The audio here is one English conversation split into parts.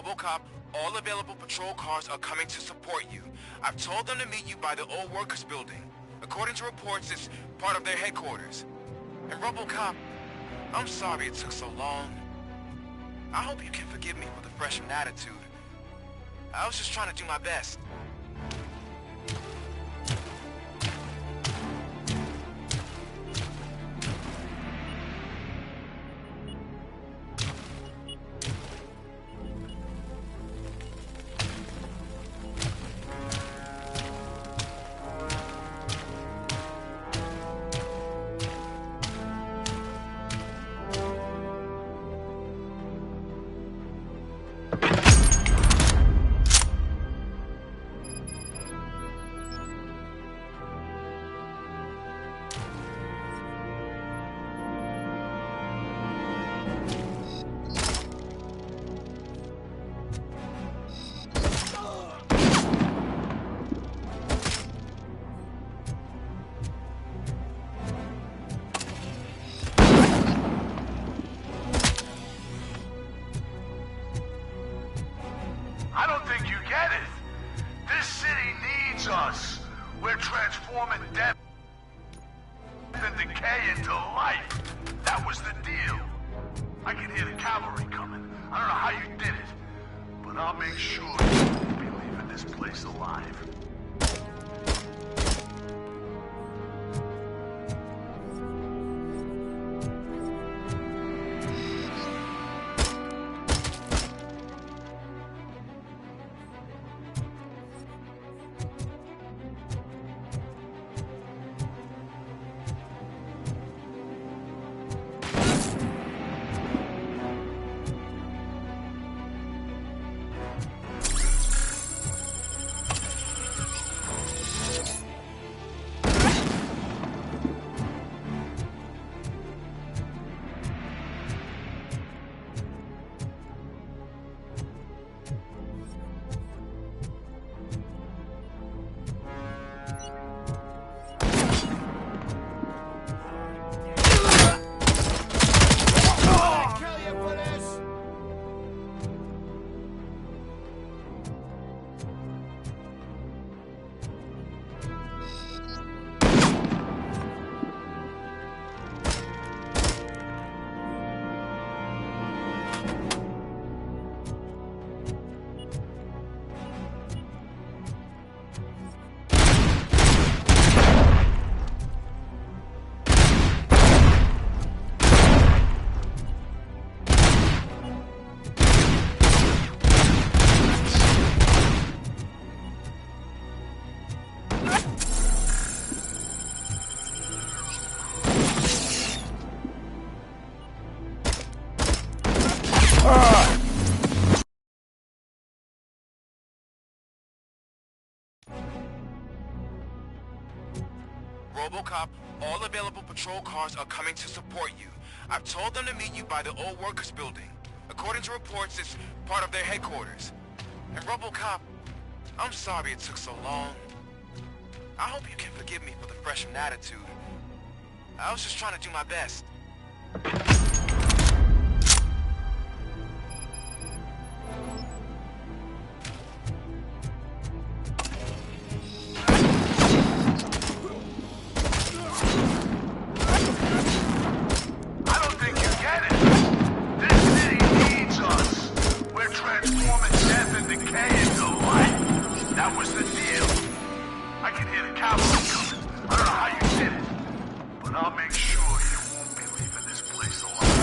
Robocop, all available patrol cars are coming to support you. I've told them to meet you by the old workers building. According to reports, it's part of their headquarters. And Robocop, I'm sorry it took so long. I hope you can forgive me for the freshman attitude. I was just trying to do my best. I don't think you get it. This city needs us. We're transforming death and decay into life. That was the deal. I can hear the cavalry coming. I don't know how you did it, but I'll make sure you won't be leaving this place alive. Robocop, all available patrol cars are coming to support you. I've told them to meet you by the old workers building. According to reports, it's part of their headquarters. And Robocop, I'm sorry it took so long. I hope you can forgive me for the freshman attitude. I was just trying to do my best. That was the deal. I can hear the cavalry coming. I don't know how you did it, but I'll make sure you won't be leaving this place alive.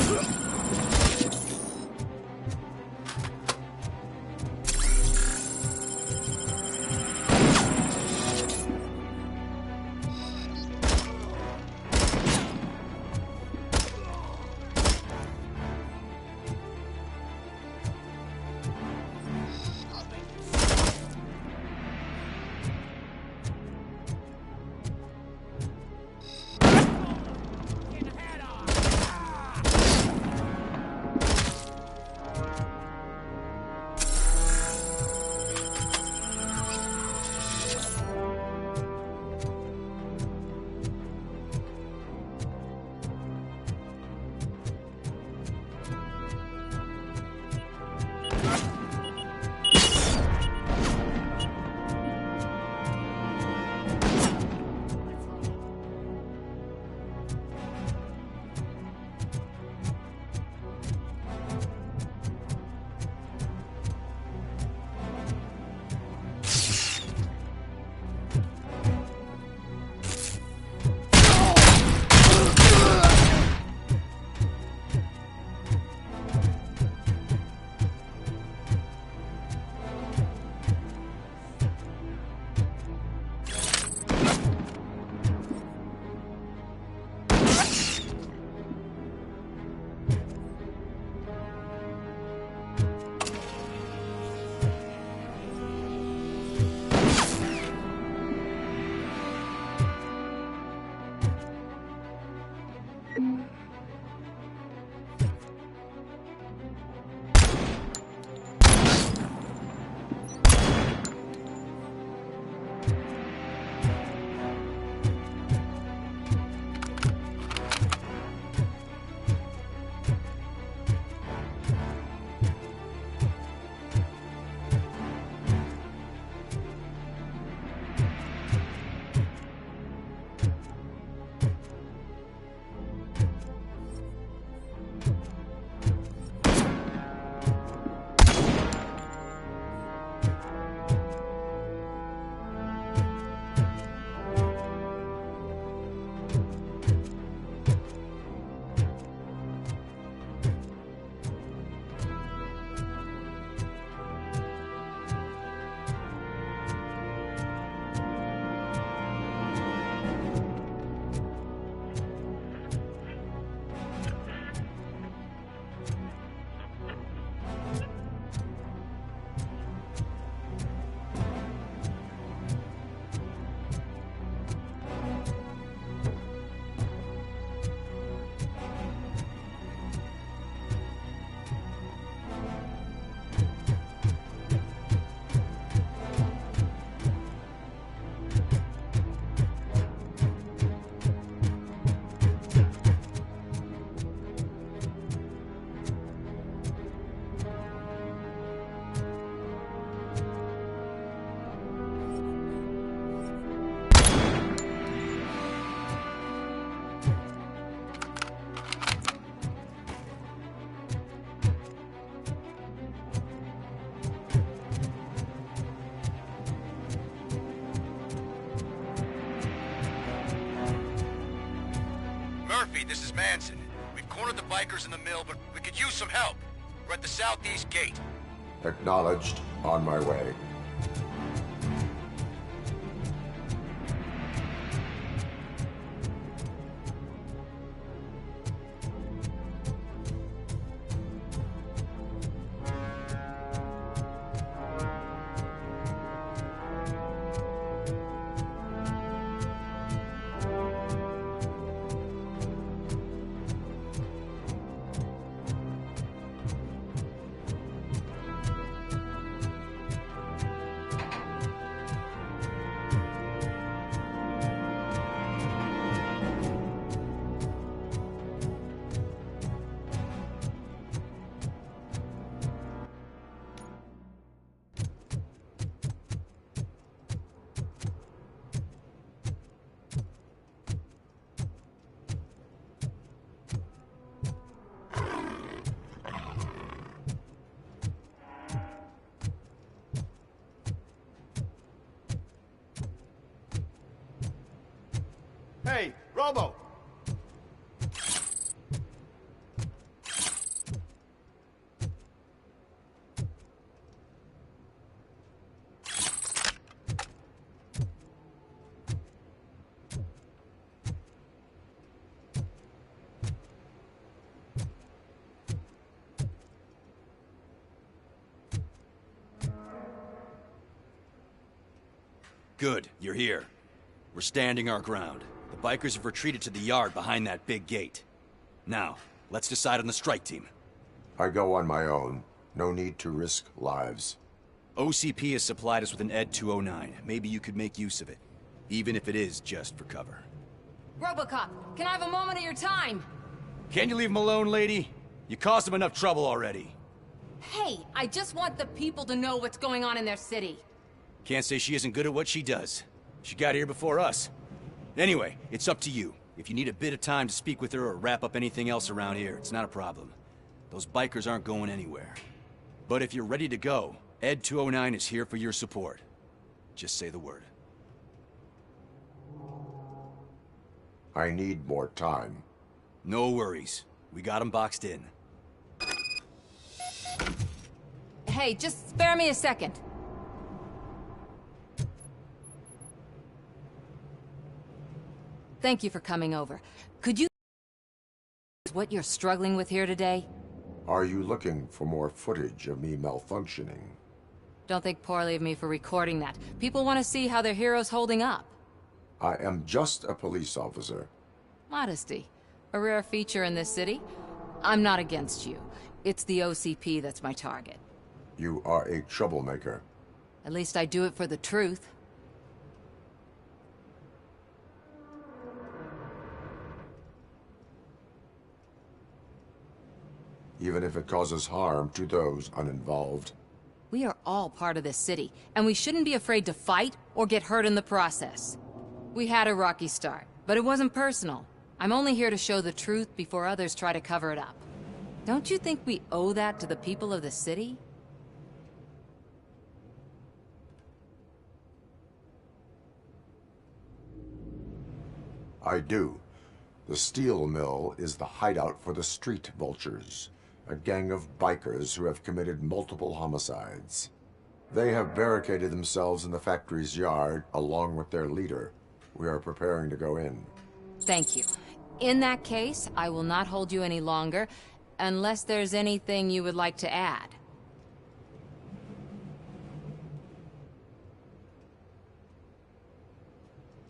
cornered the bikers in the mill, but we could use some help. We're at the southeast gate. Acknowledged. On my way. Hey, Robo! Good, you're here. We're standing our ground. The bikers have retreated to the yard behind that big gate. Now, let's decide on the strike team. I go on my own. No need to risk lives. OCP has supplied us with an ED 209. Maybe you could make use of it. Even if it is just for cover. Robocop, can I have a moment of your time? Can you leave him alone, lady? You caused him enough trouble already. Hey, I just want the people to know what's going on in their city. Can't say she isn't good at what she does. She got here before us. Anyway, it's up to you. If you need a bit of time to speak with her or wrap up anything else around here, it's not a problem. Those bikers aren't going anywhere. But if you're ready to go, ED 209 is here for your support. Just say the word. I need more time. No worries. We got him boxed in. Hey, just spare me a second. Thank you for coming over. Could you what you're struggling with here today? Are you looking for more footage of me malfunctioning? Don't think poorly of me for recording that. People want to see how their hero's holding up. I am just a police officer. Modesty. A rare feature in this city. I'm not against you. It's the OCP that's my target. You are a troublemaker. At least I do it for the truth. Even if it causes harm to those uninvolved. We are all part of this city, and we shouldn't be afraid to fight or get hurt in the process. We had a rocky start, but it wasn't personal. I'm only here to show the truth before others try to cover it up. Don't you think we owe that to the people of the city? I do. The steel mill is the hideout for the street vultures, a gang of bikers who have committed multiple homicides. They have barricaded themselves in the factory's yard along with their leader. We are preparing to go in. Thank you. In that case, I will not hold you any longer, unless there's anything you would like to add.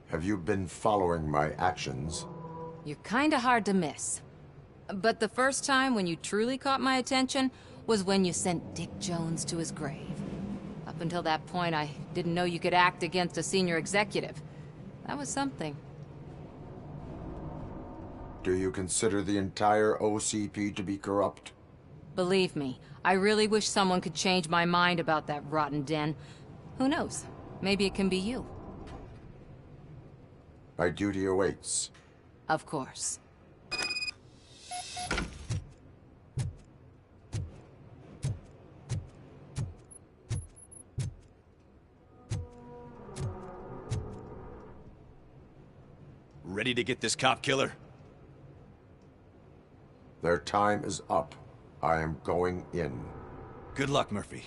Have you been following my actions? You're kinda hard to miss. But the first time when you truly caught my attention was when you sent Dick Jones to his grave. Up until that point, I didn't know you could act against a senior executive. That was something. Do you consider the entire OCP to be corrupt? Believe me, I really wish someone could change my mind about that rotten den. Who knows? Maybe it can be you. My duty awaits. Of course. Ready to get this cop killer? Their time is up. I am going in. Good luck, Murphy.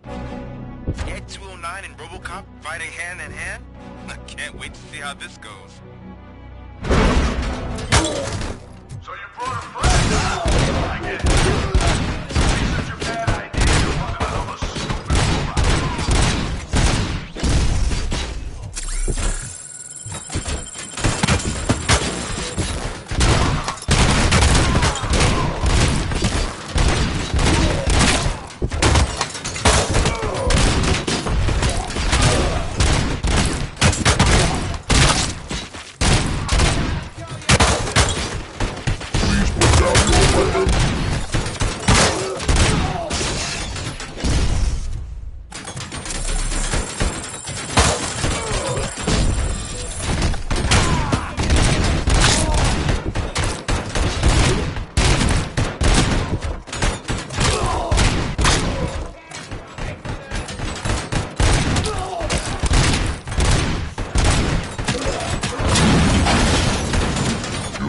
Ed 209 and Robocop fighting hand in hand? I can't wait to see how this goes. So you brought a friend? I get it. It's such a bad idea. You're one of a stupid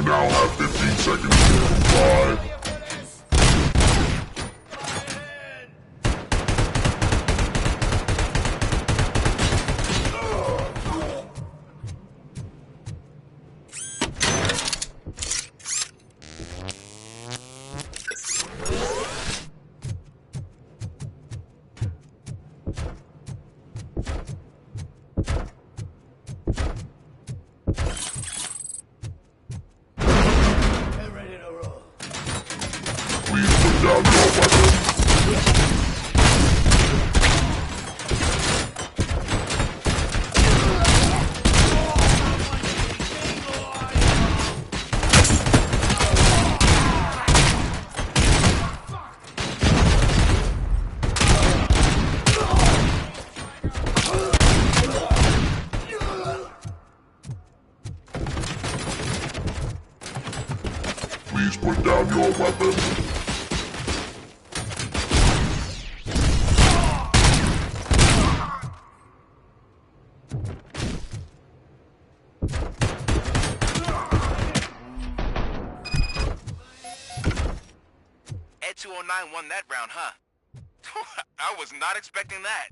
now have 15 seconds to comply. Please put down your weapon. Please put down your weapon. Ed 209 won that round, huh? I was not expecting that.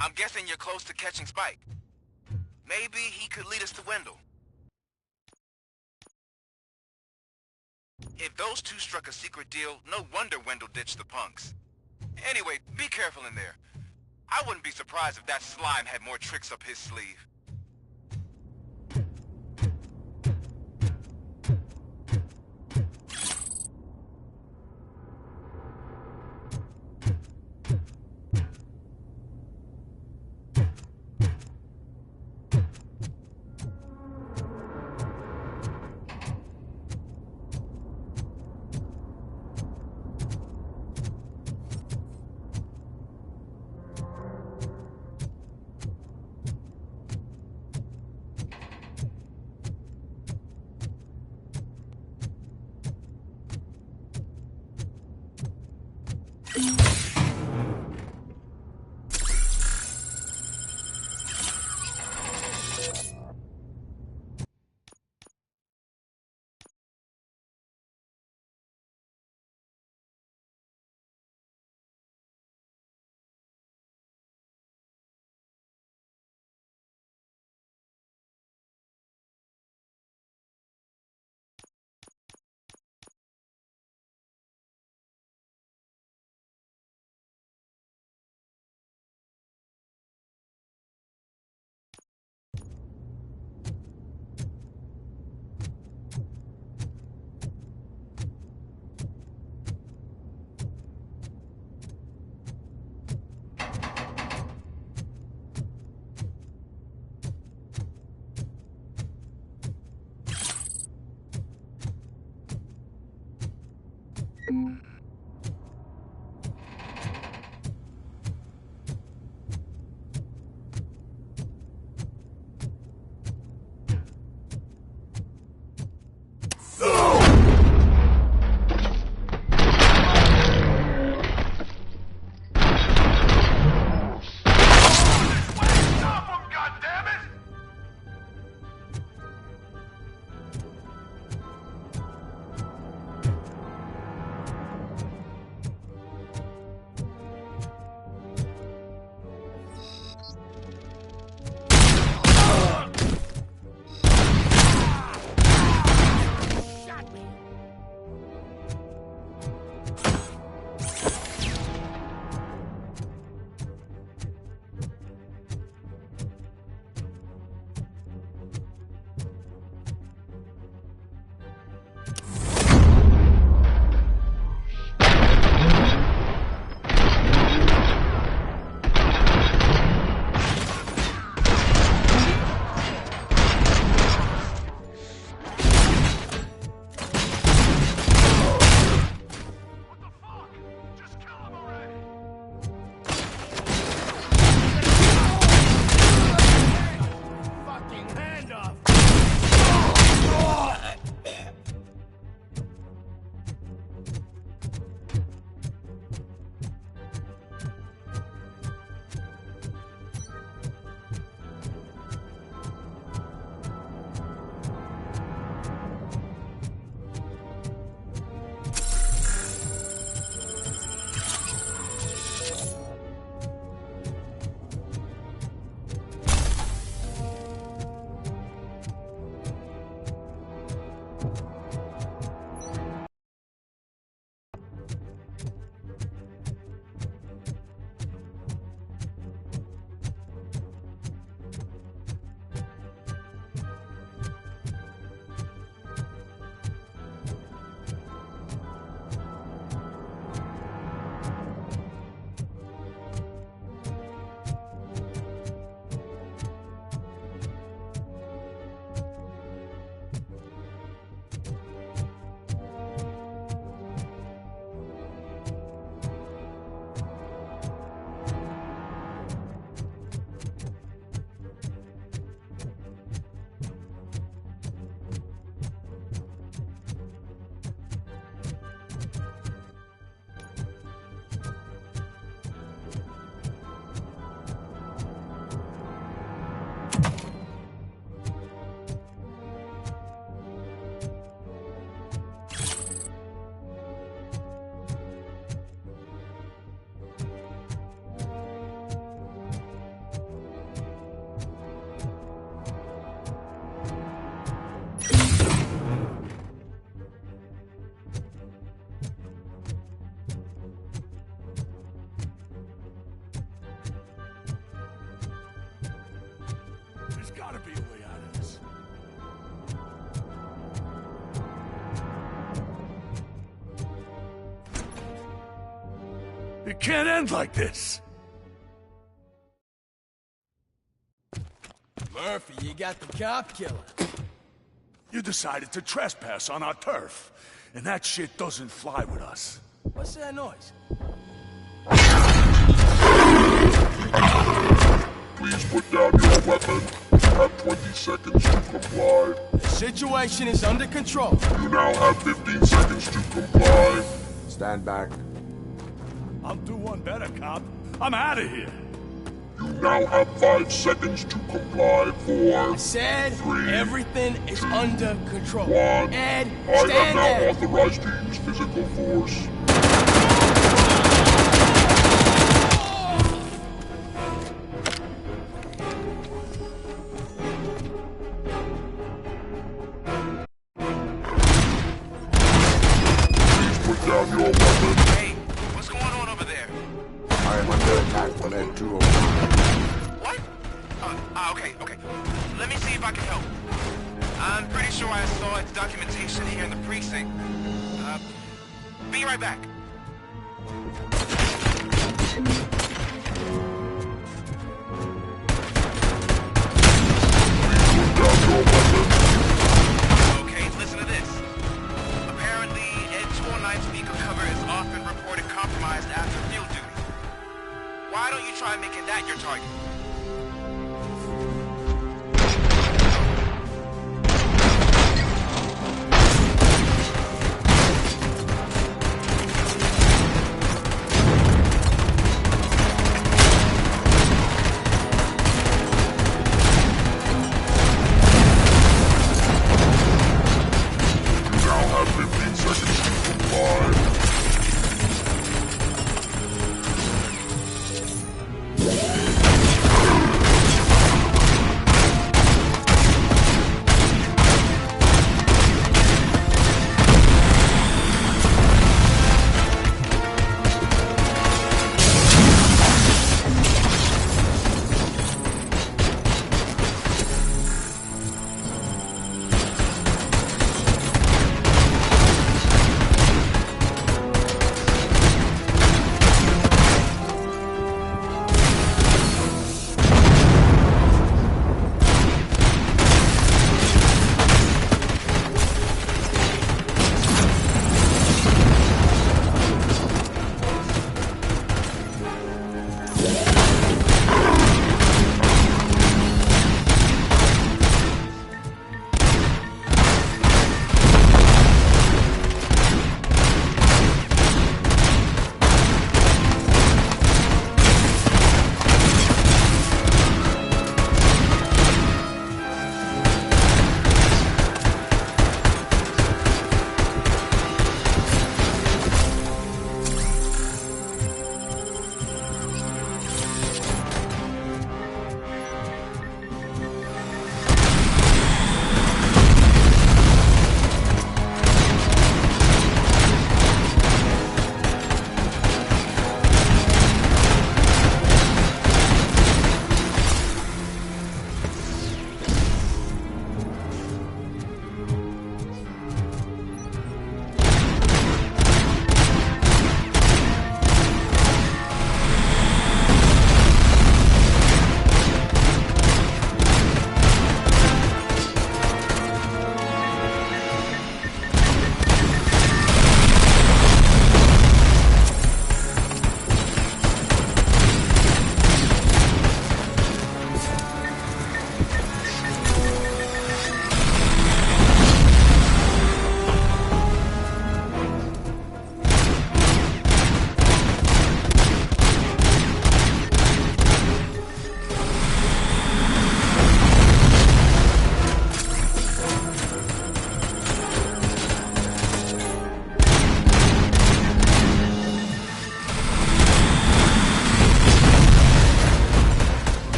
I'm guessing you're close to catching Spike. Maybe he could lead us to Wendell. If those two struck a secret deal, no wonder Wendell ditched the punks. Anyway, be careful in there. I wouldn't be surprised if that slime had more tricks up his sleeve. gotta be a way out of this. It can't end like this. Murphy, you got the cop killer. You decided to trespass on our turf, and that shit doesn't fly with us. What's that noise? Please put down your weapon. You have 20 seconds to comply. The situation is under control. You now have 15 seconds to comply. Stand back. I'll do one better, cop. I'm out of here. You now have 5 seconds to comply. 4, I said 3, everything is under control. 1. Ed, I have stand now there. authorized to use physical force. Please put down your weapon. Hey, what's going on over there? I am under attack from Ed 201. What? Okay. Let me see if I can help. I'm pretty sure I saw its documentation here in the precinct. Be right back. Okay, listen to this. Apparently, Ed 209's being covered why don't you try making that your target? You now have 15 seconds to comply.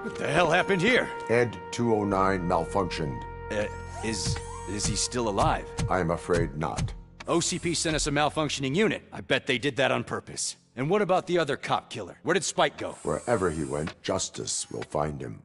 What the hell happened here? Ed 209 malfunctioned. Is he still alive? I am afraid not. OCP sent us a malfunctioning unit. I bet they did that on purpose. And what about the other cop killer? Where did Spike go? Wherever he went, justice will find him.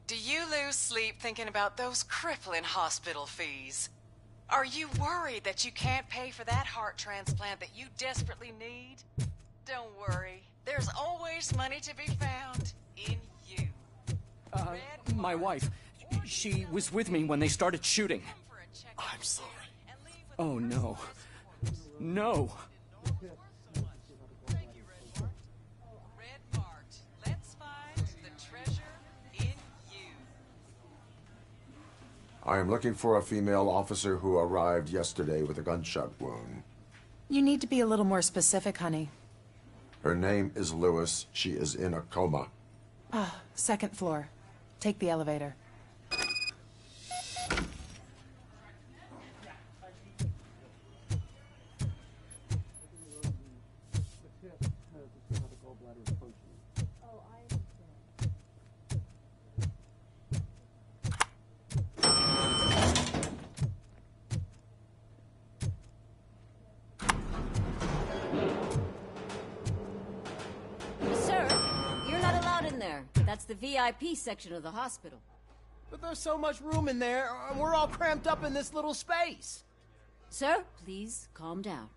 Do you lose sleep thinking about those crippling hospital fees? Are you worried that you can't pay for that heart transplant that you desperately need? Don't worry. There's always money to be found in you. My wife. She was with me when they started shooting. I'm sorry. Oh, no. No. Red Mart. Let's find the treasure in you. I am looking for a female officer who arrived yesterday with a gunshot wound. You need to be a little more specific, honey. Her name is Lewis. She is in a coma. Ah, second floor. Take the elevator. Sir, you're not allowed in there. That's the VIP section of the hospital. But there's so much room in there, and we're all cramped up in this little space. Sir, please calm down.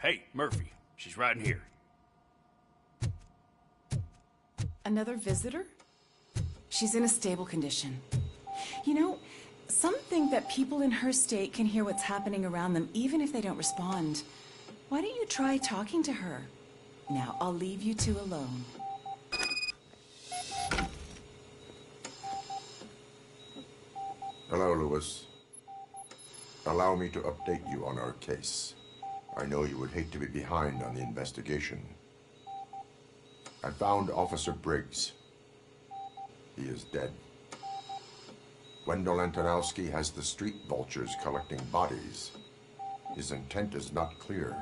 Hey, Murphy. She's right in here. Another visitor? She's in a stable condition. You know, some think that people in her state can hear what's happening around them even if they don't respond. Why don't you try talking to her? Now, I'll leave you two alone. Hello, Lewis. Allow me to update you on our case. I know you would hate to be behind on the investigation. I found Officer Briggs. He is dead. Wendell Antonowski has the street vultures collecting bodies. His intent is not clear.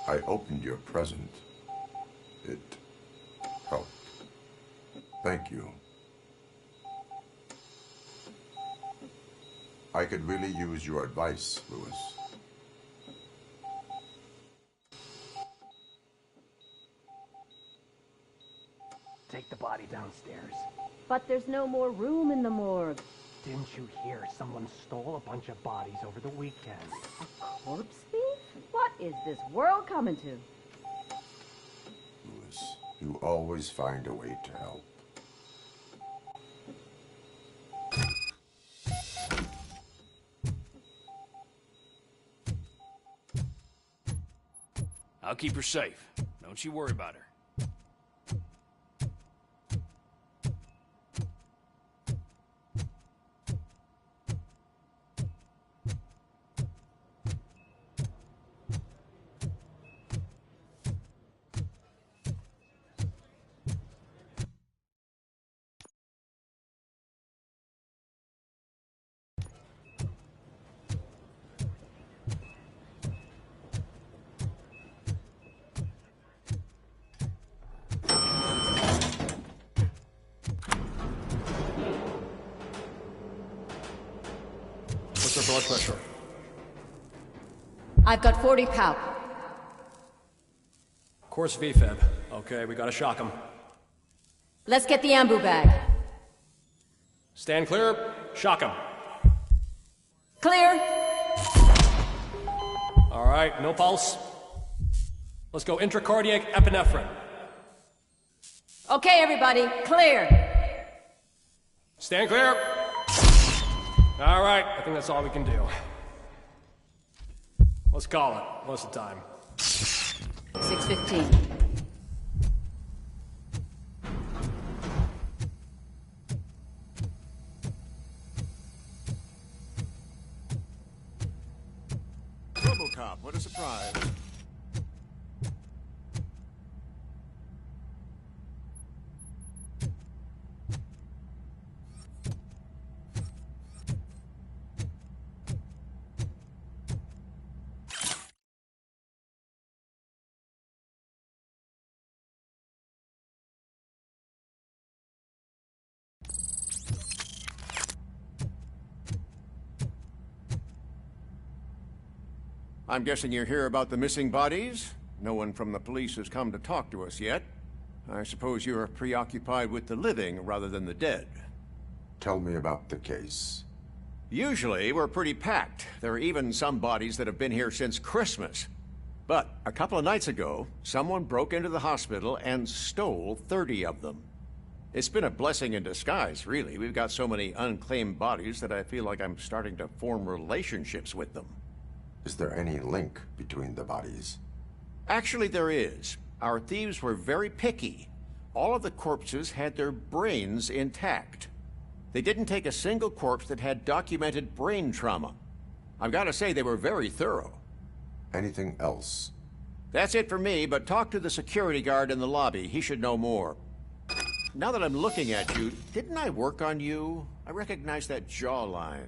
I opened your present. It helped. Thank you. I could really use your advice, Lewis. Take the body downstairs. But there's no more room in the morgue. Didn't you hear someone stole a bunch of bodies over the weekend? A corpse thief? What is this world coming to? Lewis, you always find a way to help. I'll keep her safe. Don't you worry about her. What's her blood pressure? I've got 40 pow. Course VFib. Okay, we gotta shock him. Let's get the ambu bag. Stand clear. Shock him. Clear. All right, no pulse. Let's go intracardiac epinephrine. Okay, everybody, clear. Stand clear. All right, I think that's all we can do. Let's call it. What's the time? 6:15. Robocop, what a surprise. I'm guessing you're here about the missing bodies? No one from the police has come to talk to us yet. I suppose you're preoccupied with the living rather than the dead. Tell me about the case. Usually, we're pretty packed. There are even some bodies that have been here since Christmas. But a couple of nights ago, someone broke into the hospital and stole 30 of them. It's been a blessing in disguise, really. We've got so many unclaimed bodies that I feel like I'm starting to form relationships with them. Is there any link between the bodies? Actually, there is. Our thieves were very picky. All of the corpses had their brains intact. They didn't take a single corpse that had documented brain trauma. I've got to say, they were very thorough. Anything else? That's it for me, but talk to the security guard in the lobby. He should know more. Now that I'm looking at you, didn't I work on you? I recognize that jawline.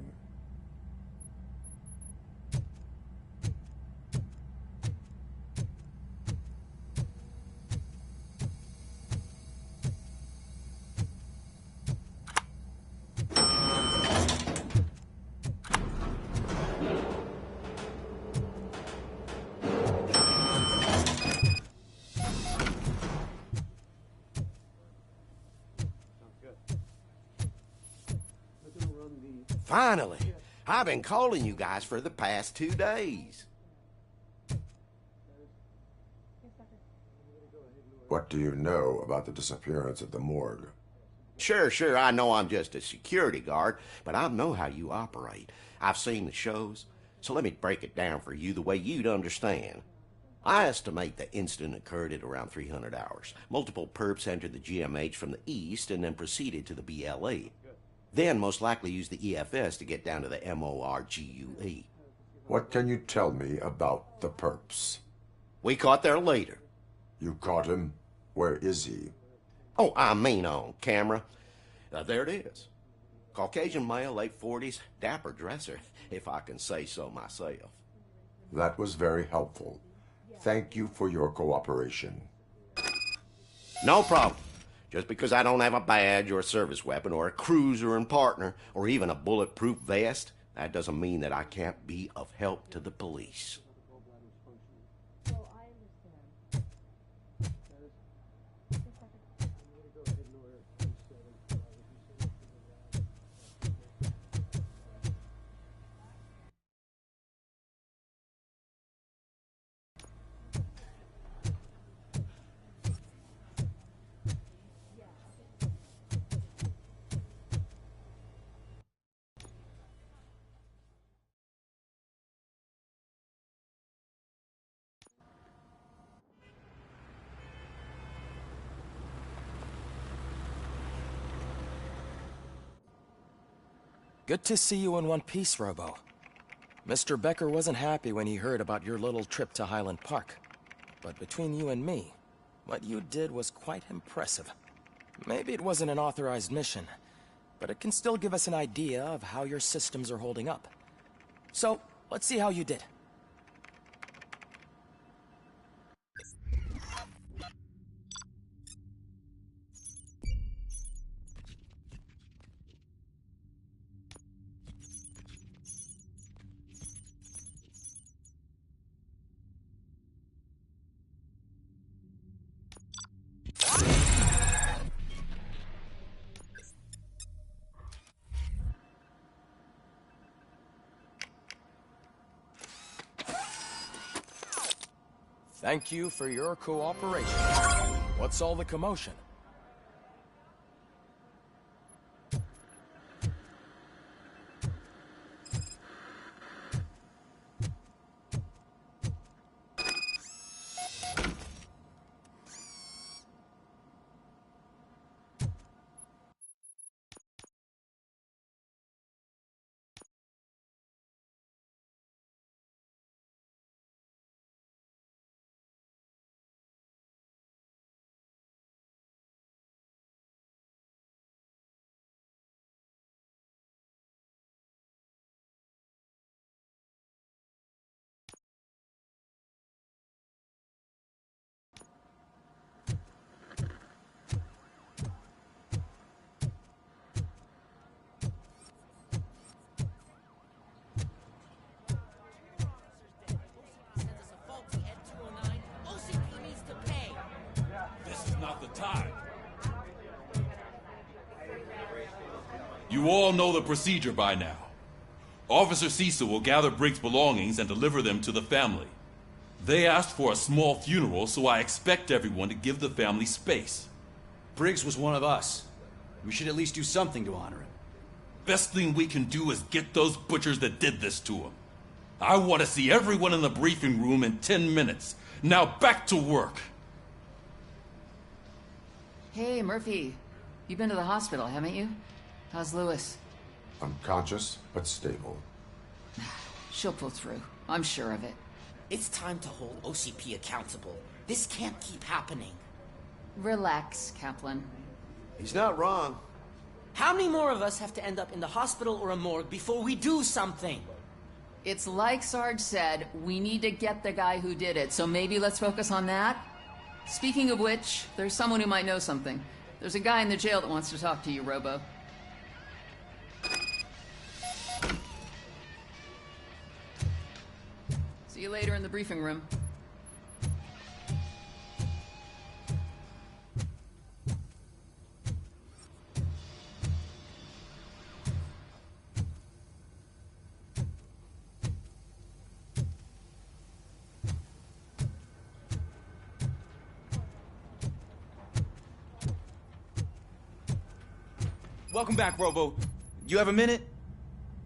Finally! I've been calling you guys for the past 2 days. What do you know about the disappearance at the morgue? Sure, I know I'm just a security guard, but I know how you operate. I've seen the shows, so let me break it down for you the way you'd understand. I estimate the incident occurred at around 300 hours. Multiple perps entered the GMH from the east and then proceeded to the BLE. Then most likely used the EFS to get down to the MORGUE. What can you tell me about the perps? We caught their leader. You caught him? Where is he? Oh, I mean on camera. There it is. Caucasian male, late 40s, dapper dresser, if I can say so myself. That was very helpful. Thank you for your cooperation. No problem. Just because I don't have a badge or a service weapon or a cruiser and partner or even a bulletproof vest, that doesn't mean that I can't be of help to the police. Good to see you in one piece, Robo. Mr. Becker wasn't happy when he heard about your little trip to Highland Park. But between you and me, what you did was quite impressive. Maybe it wasn't an authorized mission, but it can still give us an idea of how your systems are holding up. So, let's see how you did. Thank you for your cooperation. What's all the commotion? You all know the procedure by now. Officer Cecil will gather Briggs' belongings and deliver them to the family. They asked for a small funeral, so I expect everyone to give the family space. Briggs was one of us. We should at least do something to honor him. Best thing we can do is get those butchers that did this to him. I want to see everyone in the briefing room in 10 minutes. Now back to work. Hey, Murphy. You've been to the hospital, haven't you? How's Lewis? Unconscious, but stable. She'll pull through. I'm sure of it. It's time to hold OCP accountable. This can't keep happening. Relax, Kaplan. He's not wrong. How many more of us have to end up in the hospital or a morgue before we do something? It's like Sarge said, we need to get the guy who did it, so maybe let's focus on that? Speaking of which, there's someone who might know something. There's a guy in the jail that wants to talk to you, Robo. See you later in the briefing room. Welcome back, Robo. You have a minute?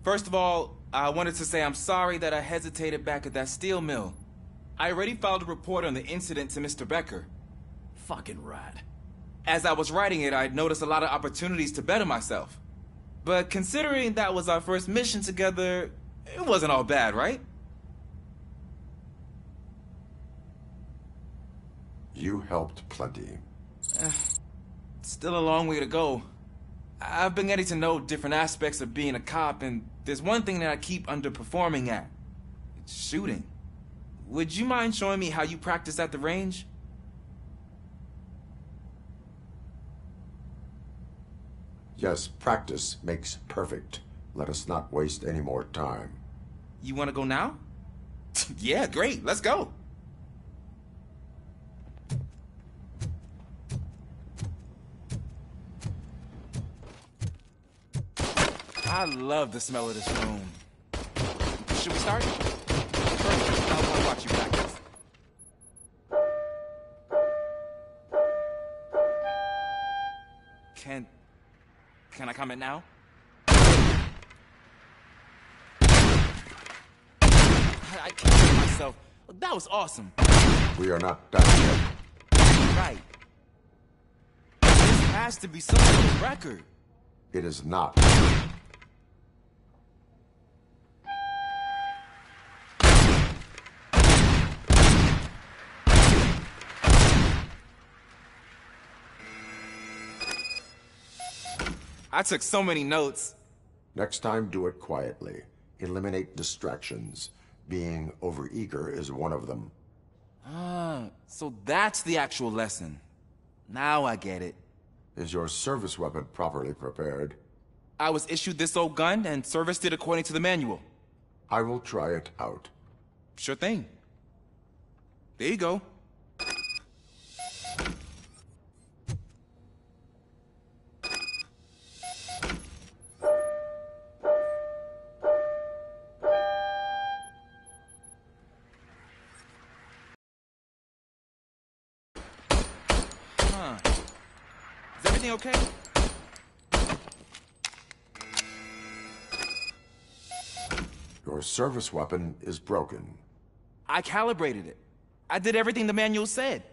First of all, I wanted to say I'm sorry that I hesitated back at that steel mill. I already filed a report on the incident to Mr. Becker. Fucking rat. As I was writing it, I'd noticed a lot of opportunities to better myself. But considering that was our first mission together, it wasn't all bad, right? You helped plenty. Still a long way to go. I've been getting to know different aspects of being a cop, and there's one thing that I keep underperforming at. It's shooting. Would you mind showing me how you practice at the range? Yes, practice makes perfect. Let us not waste any more time. You want to go now? Yeah, great. Let's go. I love the smell of this room. Should we start? First, I want to watch you practice. Can I comment now? I can't hear myself. That was awesome. We are not done yet. Right. This has to be some sort of record. It is not. I took so many notes. Next time, do it quietly. Eliminate distractions. Being overeager is one of them. Ah, so that's the actual lesson. Now I get it. Is your service weapon properly prepared? I was issued this old gun and serviced it according to the manual. I will try it out. Sure thing. There you go. Is everything okay? Your service weapon is broken. I calibrated it. I did everything the manual said.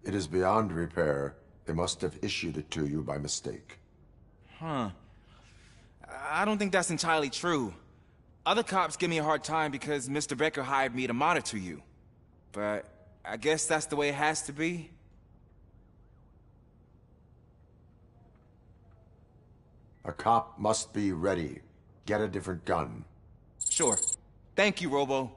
It is beyond repair. They must have issued it to you by mistake. Huh. I don't think that's entirely true. Other cops give me a hard time because Mr. Becker hired me to monitor you. But I guess that's the way it has to be. A cop must be ready. Get a different gun. Sure. Thank you, Robo.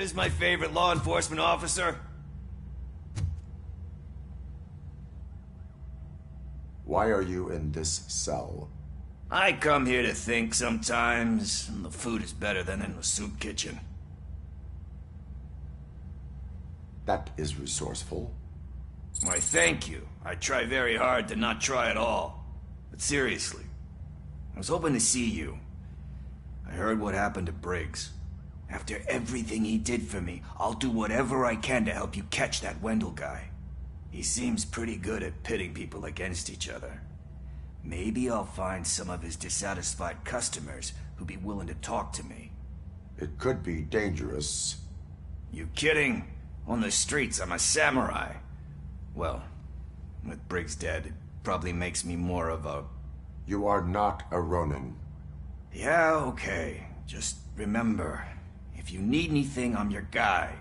is my favorite law enforcement officer. Why are you in this cell? I come here to think sometimes, and the food is better than in the soup kitchen. That is resourceful. Why, thank you. I try very hard to not try at all. But seriously, I was hoping to see you. I heard what happened to Briggs. After everything he did for me, I'll do whatever I can to help you catch that Wendell guy. He seems pretty good at pitting people against each other. Maybe I'll find some of his dissatisfied customers who'd be willing to talk to me. It could be dangerous. You kidding? On the streets, I'm a samurai. Well, with Briggs dead, it probably makes me more of a... You are not a Ronin. Yeah, okay. Just remember, if you need anything, I'm your guy.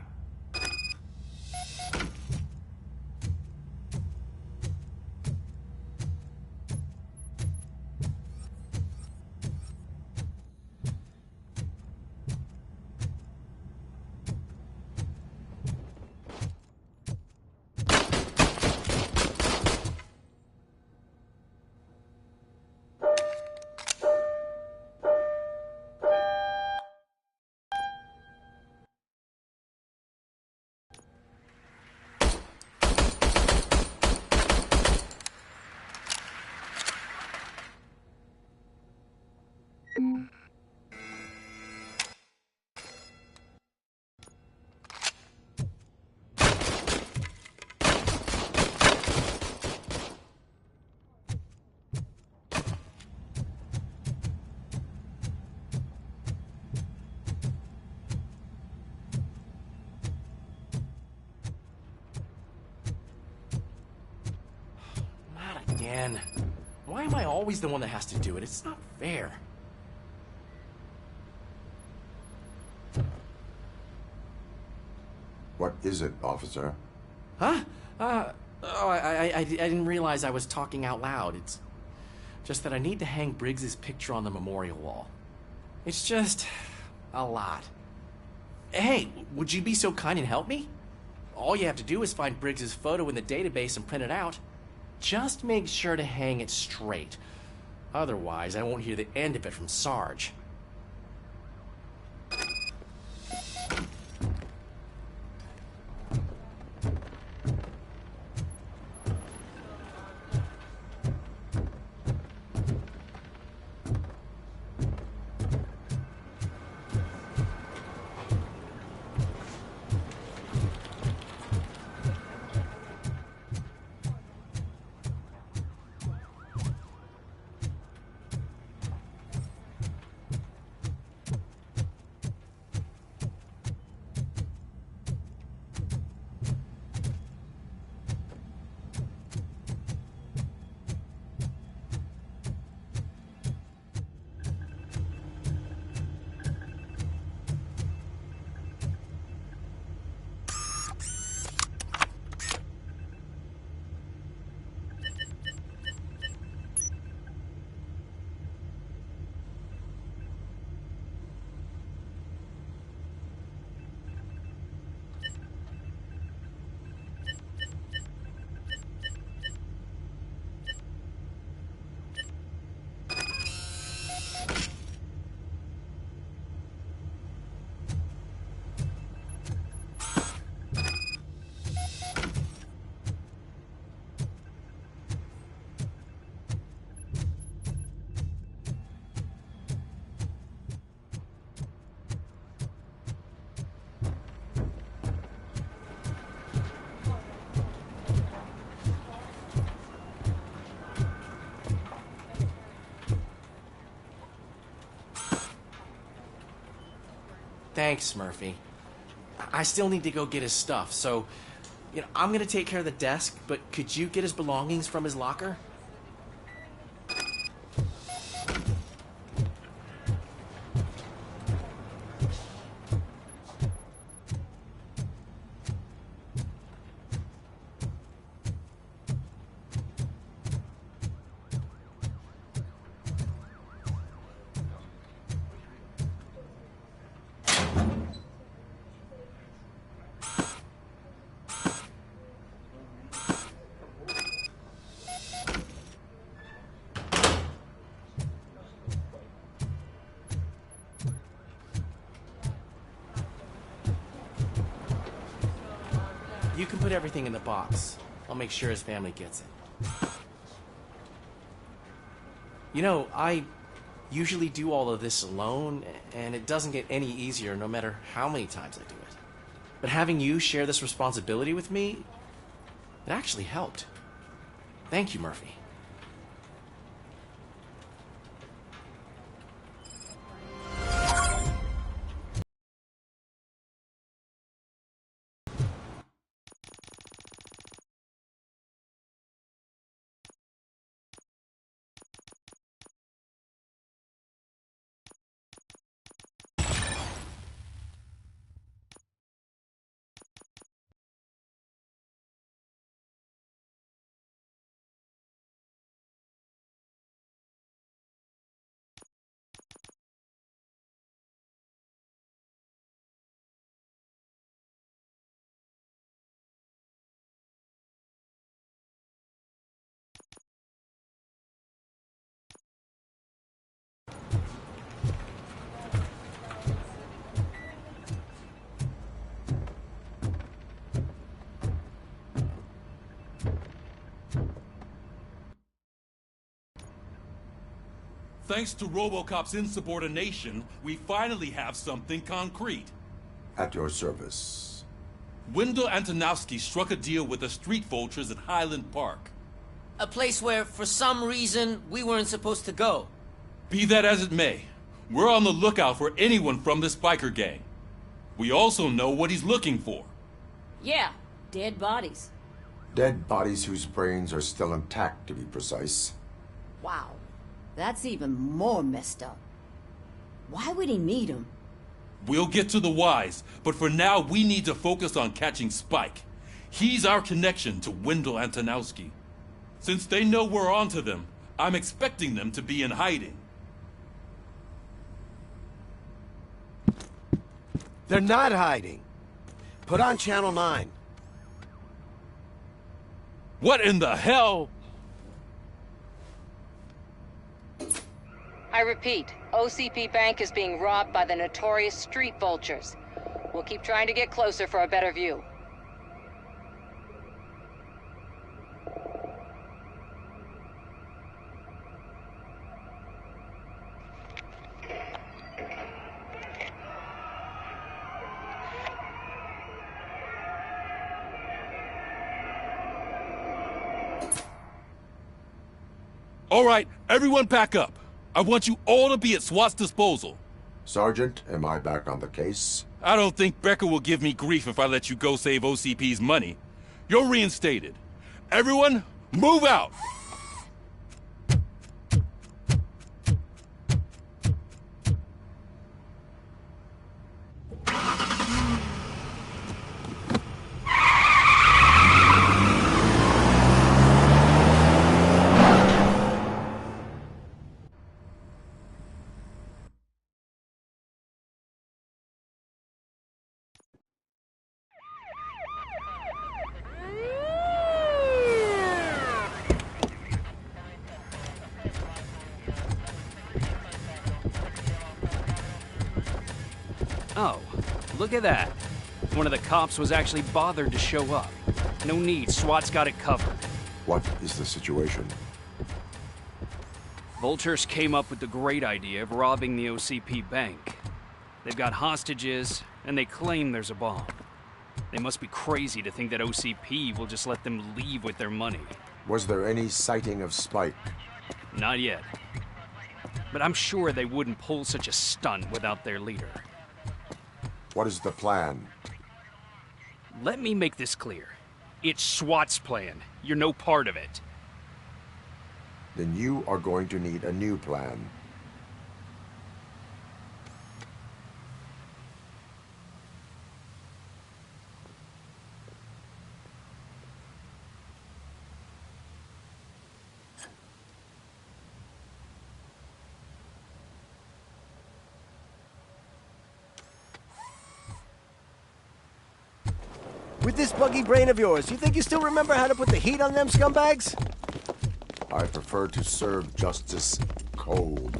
Again. Why am I always the one that has to do it? It's not fair. What is it, officer? Huh? I didn't realize I was talking out loud. It's just that I need to hang Briggs's picture on the memorial wall. It's just a lot. Hey, would you be so kind and help me? All you have to do is find Briggs's photo in the database and print it out. Just make sure to hang it straight. Otherwise, I won't hear the end of it from Sarge. Thanks, Murphy. I still need to go get his stuff, so, I'm gonna take care of the desk, but could you get his belongings from his locker? You can put everything in the box. I'll make sure his family gets it. You know, I usually do all of this alone, and it doesn't get any easier no matter how many times I do it. But having you share this responsibility with me, it actually helped. Thank you, Murphy. Thanks to Robocop's insubordination, we finally have something concrete. At your service. Wendell Antonowski struck a deal with the street vultures at Highland Park. A place where, for some reason, we weren't supposed to go. Be that as it may, we're on the lookout for anyone from this biker gang. We also know what he's looking for. Yeah, dead bodies. Dead bodies whose brains are still intact, to be precise. Wow, that's even more messed up. Why would he need them? We'll get to the whys, but for now we need to focus on catching Spike. He's our connection to Wendell Antonowski. Since they know we're onto them, I'm expecting them to be in hiding. They're not hiding. Put on Channel 9. What in the hell? I repeat, OCP Bank is being robbed by the notorious street vultures. We'll keep trying to get closer for a better view. All right, everyone pack up. I want you all to be at SWAT's disposal. Sergeant, am I back on the case? I don't think Becker will give me grief if I let you go save OCP's money. You're reinstated. Everyone, move out! Oh, look at that. One of the cops was actually bothered to show up. No need, SWAT's got it covered. What is the situation? Vultures came up with the great idea of robbing the OCP bank. They've got hostages, and they claim there's a bomb. They must be crazy to think that OCP will just let them leave with their money. Was there any sighting of Spike? Not yet. But I'm sure they wouldn't pull such a stunt without their leader. What is the plan? Let me make this clear. It's SWAT's plan. You're no part of it. Then you are going to need a new plan. With this buggy brain of yours, you think you still remember how to put the heat on them scumbags? I prefer to serve justice cold.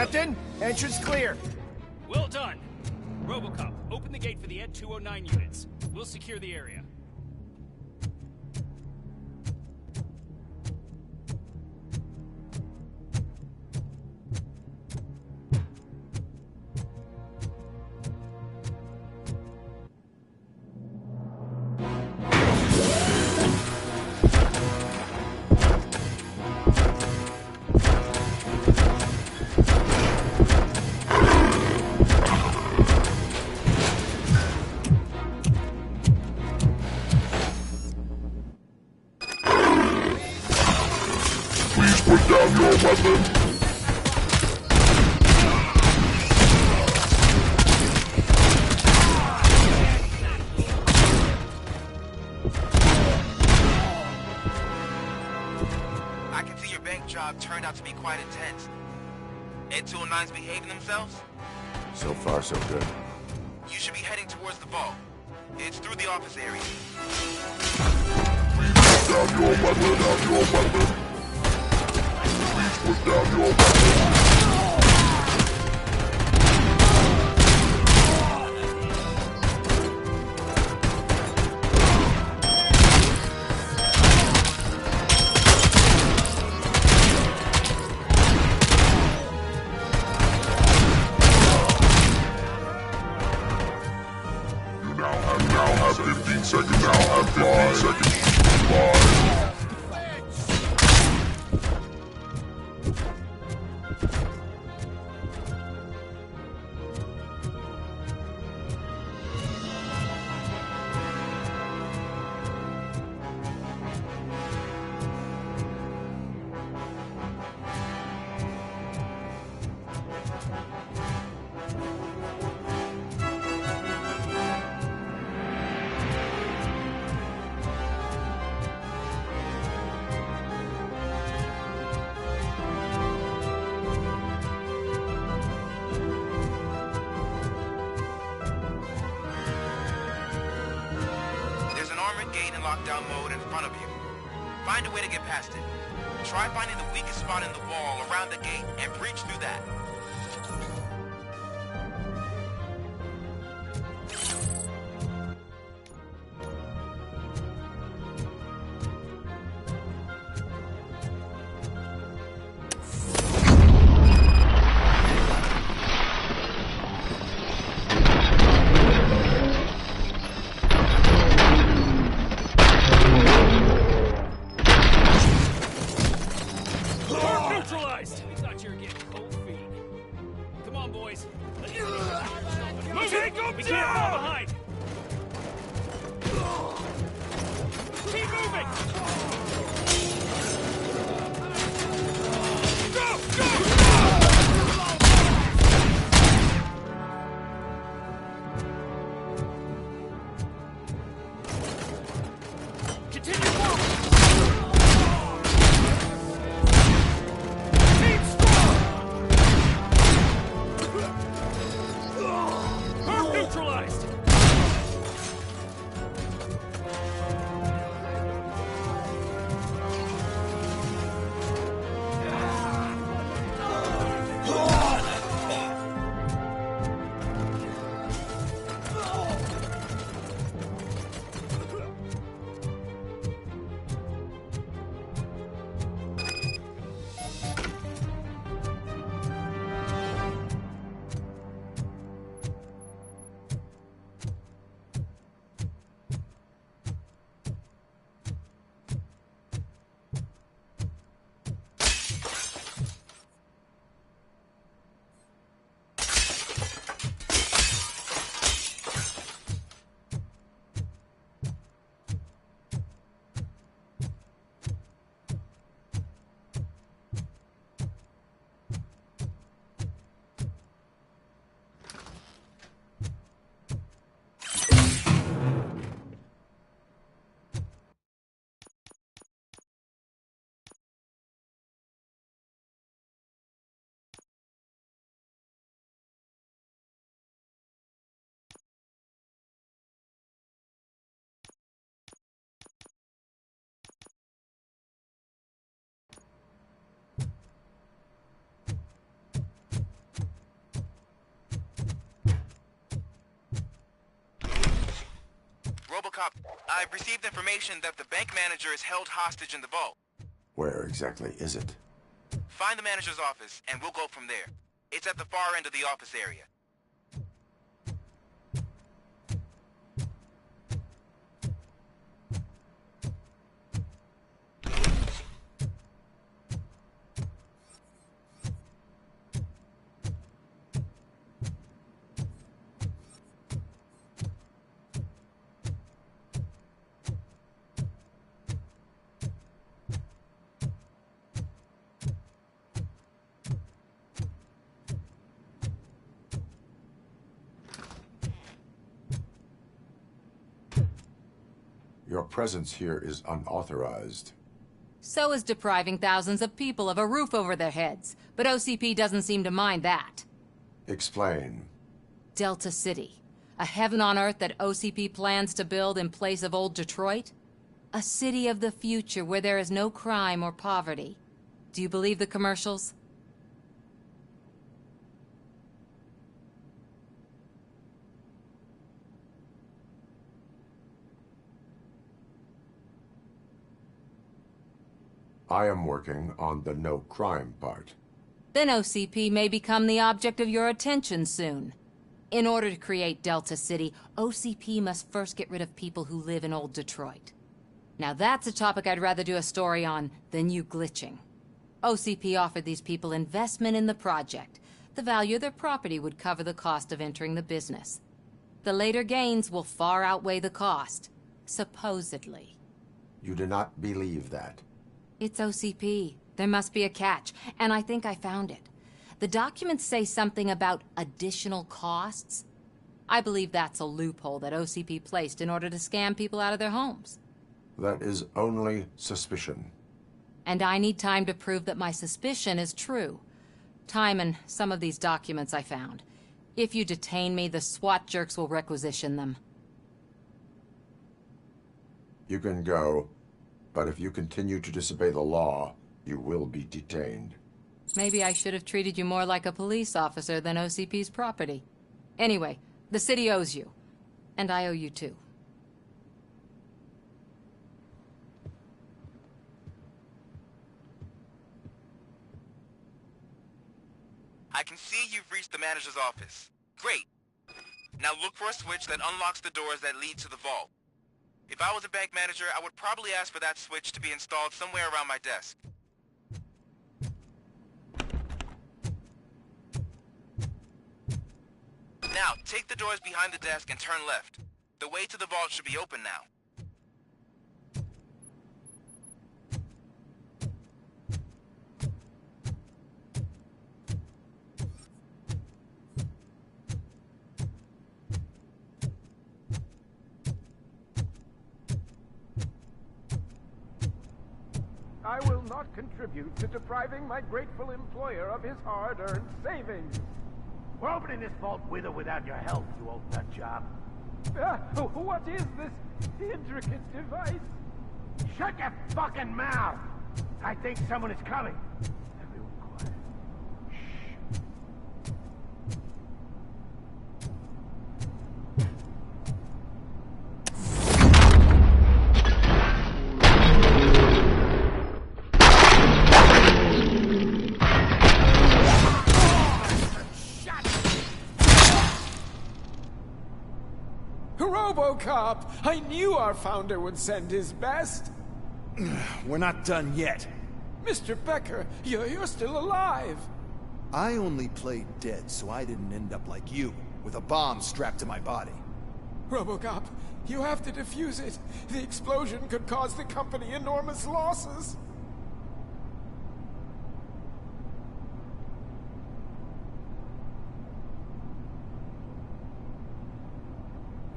Captain, entrance clear. Well done. Robocop, open the gate for the Ed 209 units. We'll secure the area. Put down your weapon. I can see your bank job turned out to be quite intense. Ed 209's behaving themselves? So far, so good. You should be heading towards the vault. It's through the office area. Down your weapon, down your weapon. Put down your weapon. You now have 15 seconds. Now have 15 seconds to comply. There's an armored gate in lockdown mode in front of you. Find a way to get past it. Try finding the weakest spot in the wall around the gate and breach through that. Neutralized! We thought you were getting cold feet. Come on, boys. Let's take them we can't fall behind! Keep moving! Go! Go! Continue forward! Neutralized! Robocop, I've received information that the bank manager is held hostage in the vault. Where exactly is it? Find the manager's office, and we'll go from there. It's at the far end of the office area. Your presence here is unauthorized. So is depriving thousands of people of a roof over their heads. But OCP doesn't seem to mind that. Explain. Delta City. A heaven on earth that OCP plans to build in place of old Detroit? A city of the future where there is no crime or poverty. Do you believe the commercials? I am working on the no crime part. Then OCP may become the object of your attention soon. In order to create Delta City, OCP must first get rid of people who live in old Detroit. Now that's a topic I'd rather do a story on than you glitching. OCP offered these people investment in the project. The value of their property would cover the cost of entering the business. The later gains will far outweigh the cost, supposedly. You do not believe that? It's OCP. There must be a catch, and I think I found it. The documents say something about additional costs. I believe that's a loophole that OCP placed in order to scam people out of their homes. That is only suspicion. And I need time to prove that my suspicion is true. Time and some of these documents I found. If you detain me, the SWAT jerks will requisition them. You can go, but if you continue to disobey the law, you will be detained. Maybe I should have treated you more like a police officer than OCP's property. Anyway, the city owes you. And I owe you too. I can see you've reached the manager's office. Great. Now look for a switch that unlocks the doors that lead to the vault. If I was a bank manager, I would probably ask for that switch to be installed somewhere around my desk. Now, take the doors behind the desk and turn left. The way to the vault should be open now. I will not contribute to depriving my grateful employer of his hard-earned savings. We're opening this vault with or without your help, you old nut job. What is this intricate device? Shut your fucking mouth! I think someone is coming. Everyone quiet. Robocop! I knew our founder would send his best. We're not done yet. Mr. Becker, you're still alive. I only played dead so I didn't end up like you, with a bomb strapped to my body. Robocop, you have to defuse it. The explosion could cause the company enormous losses.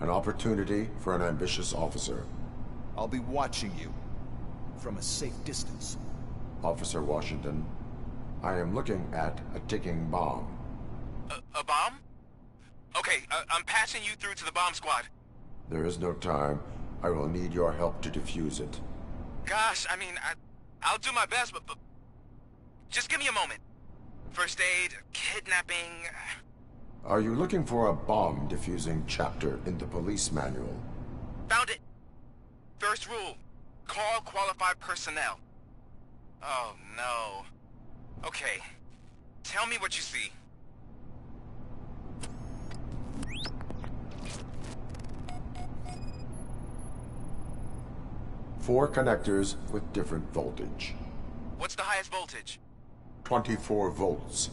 An opportunity for an ambitious officer. I'll be watching you from a safe distance. Officer Washington, I am looking at a ticking bomb. A bomb? Okay, I'm passing you through to the bomb squad. There is no time. I will need your help to defuse it. Gosh, I mean, I'll do my best, but just give me a moment. First aid, kidnapping... Are you looking for a bomb defusing chapter in the police manual? Found it. First rule, call qualified personnel. Oh no. Okay, tell me what you see. Four connectors with different voltage. What's the highest voltage? 24 volts.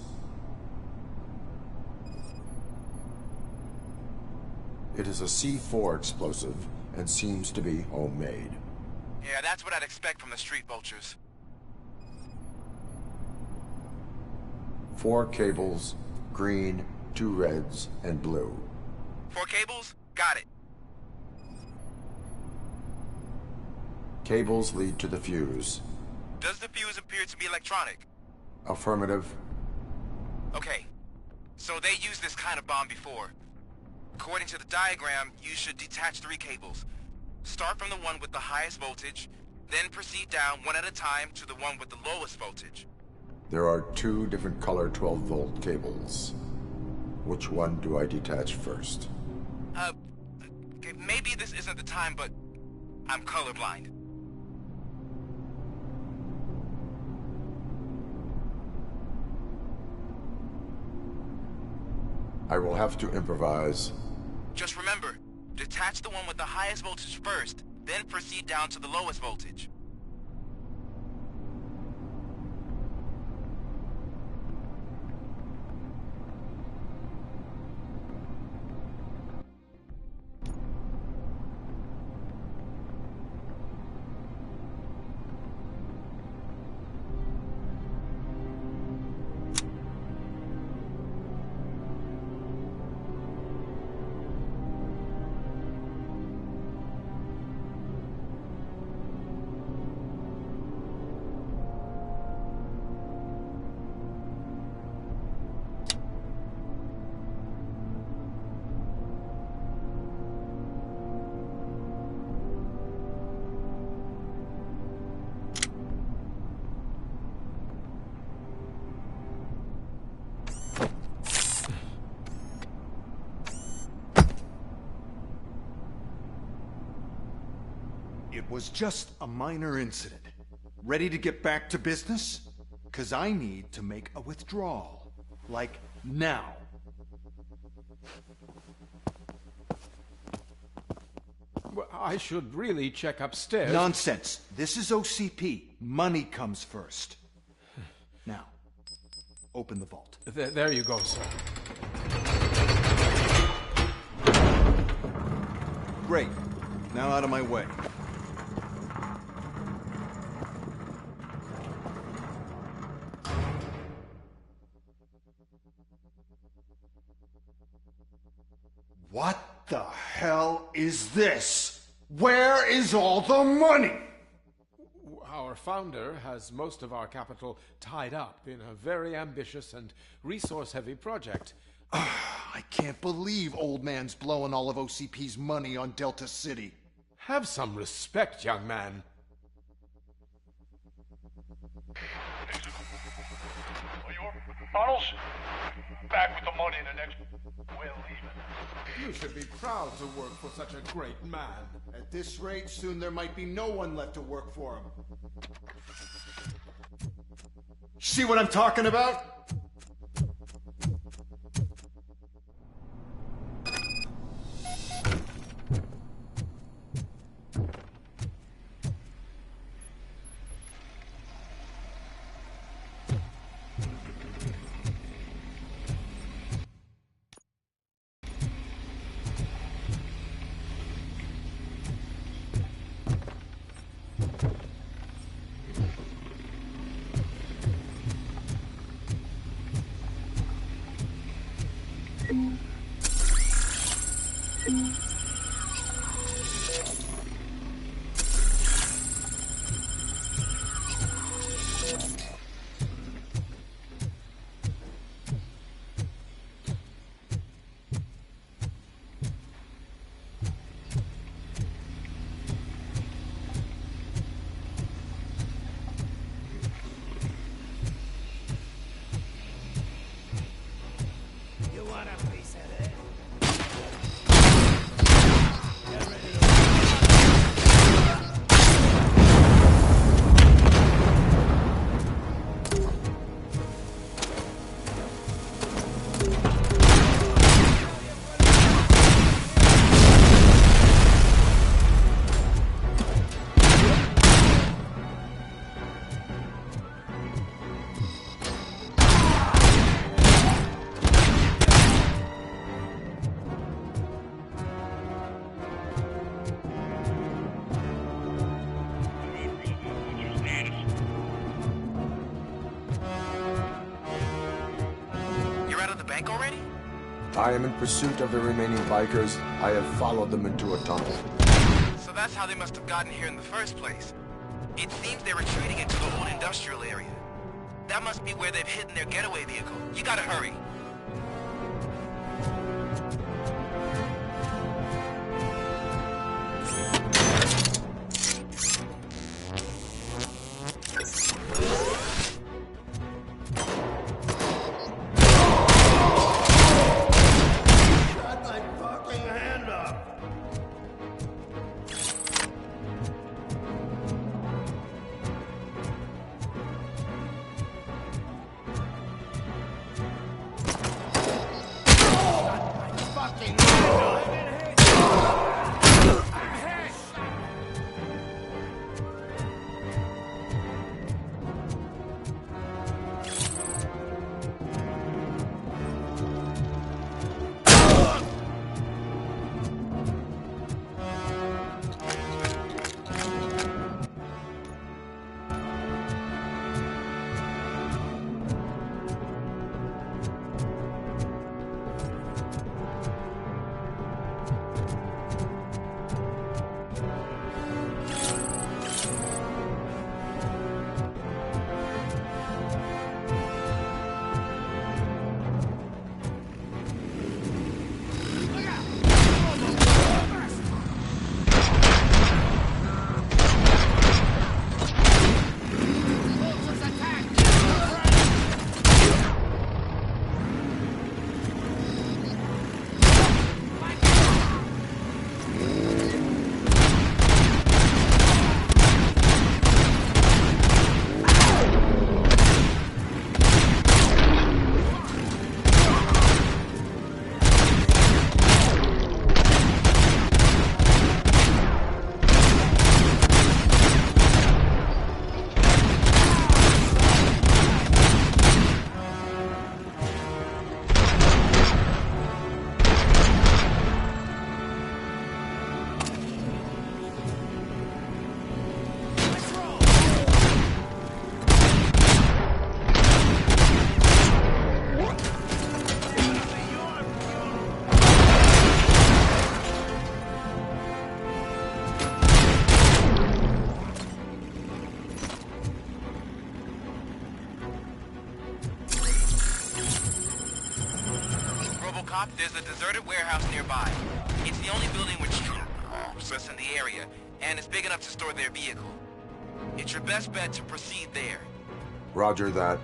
It is a C4 explosive and seems to be homemade. Yeah, that's what I'd expect from the street vultures. 4 cables, green, 2 reds, and blue. 4 cables? Got it. Cables lead to the fuse. Does the fuse appear to be electronic? Affirmative. Okay, so they used this kind of bomb before. According to the diagram, you should detach 3 cables. Start from the one with the highest voltage, then proceed down one at a time to the one with the lowest voltage. There are 2 different color 12-volt cables. Which one do I detach first? Okay, maybe this isn't the time, but I'm colorblind. I will have to improvise. Just remember, detach the one with the highest voltage first, then proceed down to the lowest voltage. It was just a minor incident. Ready to get back to business? 'Cause I need to make a withdrawal. Like, now. Well, I should really check upstairs. Nonsense. This is OCP. Money comes first. Now, open the vault. There you go, sir. Great. Now out of my way. What the hell is this? Where is all the money? Our founder has most of our capital tied up in a very ambitious and resource-heavy project. I can't believe old man's blowing all of OCP's money on Delta City. Have some respect, young man. Arnold's back with the money in the next... We're leaving. You should be proud to work for such a great man. At this rate, soon there might be no one left to work for him. See what I'm talking about? bank already? I am in pursuit of the remaining bikers. I have followed them into a tunnel. So that's how they must have gotten here in the first place. It seems they're retreating into the old industrial area. That must be where they've hidden their getaway vehicle. You gotta hurry. Robocop, there's a deserted warehouse nearby. It's the only building which is in the area, and it's big enough to store their vehicle. It's your best bet to proceed there. Roger that.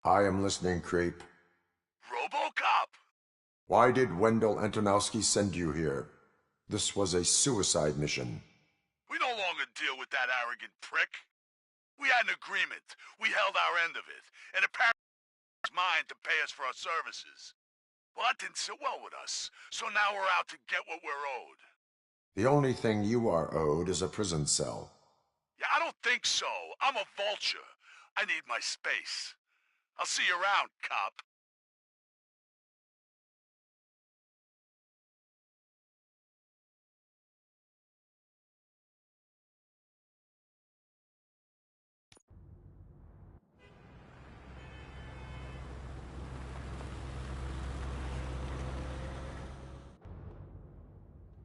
I am listening, creep. Robocop! Why did Wendell Antonowski send you here? This was a suicide mission. We no longer deal with that arrogant prick. We had an agreement. We held our end of it. And apparently it was mine to pay us for our services. Well, that didn't sit well with us. So now we're out to get what we're owed. The only thing you are owed is a prison cell. Yeah, I don't think so. I'm a vulture. I need my space. I'll see you around, cop.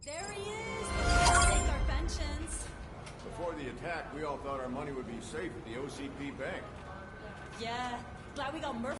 There he is! We'll take our pensions. Before the attack, we all thought our money would be safe at the OCP bank. Yeah, glad we got Murphy.